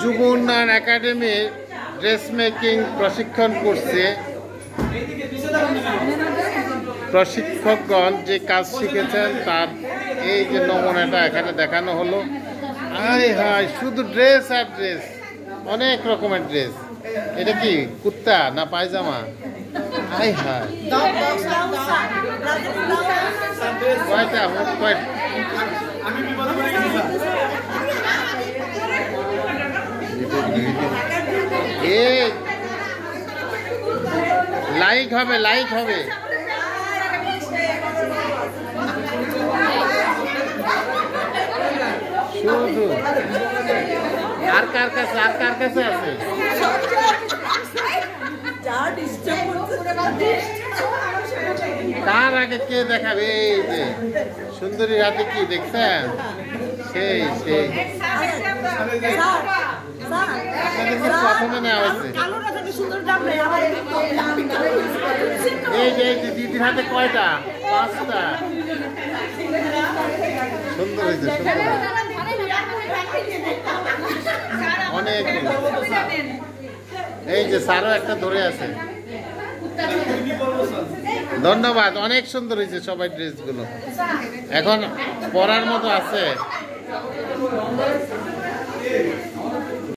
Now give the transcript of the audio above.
যুব উন্নয়ন একাডেমির ড্রেস মেকিং প্রশিক্ষণ করছে। প্রশিক্ষকগণ যে কাজ শিখেছেন তার এই যে নমুনাটা এখানে দেখানো হলো। আরে হায়, শুধু ড্রেস আর ড্রেস, অনেক রকমের ড্রেস। এটা কি কুর্তা না পায়জামা? আয় হায়, কয়টা মোট কয়টা? লাইক হবে, লাইক হবে। শুধু আর কার কাছে আছে? তার আগে কে দেখাবে? এই যে সুন্দরী রাতে কি দেখছেন? সেই আপনাদেরকে প্রথমে নেওয়া হয়েছে। এই যে দিদির হাতে কয়টা? 5টা। সুন্দর হয়েছে, সুন্দর, অনেক। এই যে স্যারও একটা ধরে আছে। ধন্যবাদ, অনেক সুন্দর হয়েছে সবাই ড্রেসগুলো। এখন পরার মতো আছে।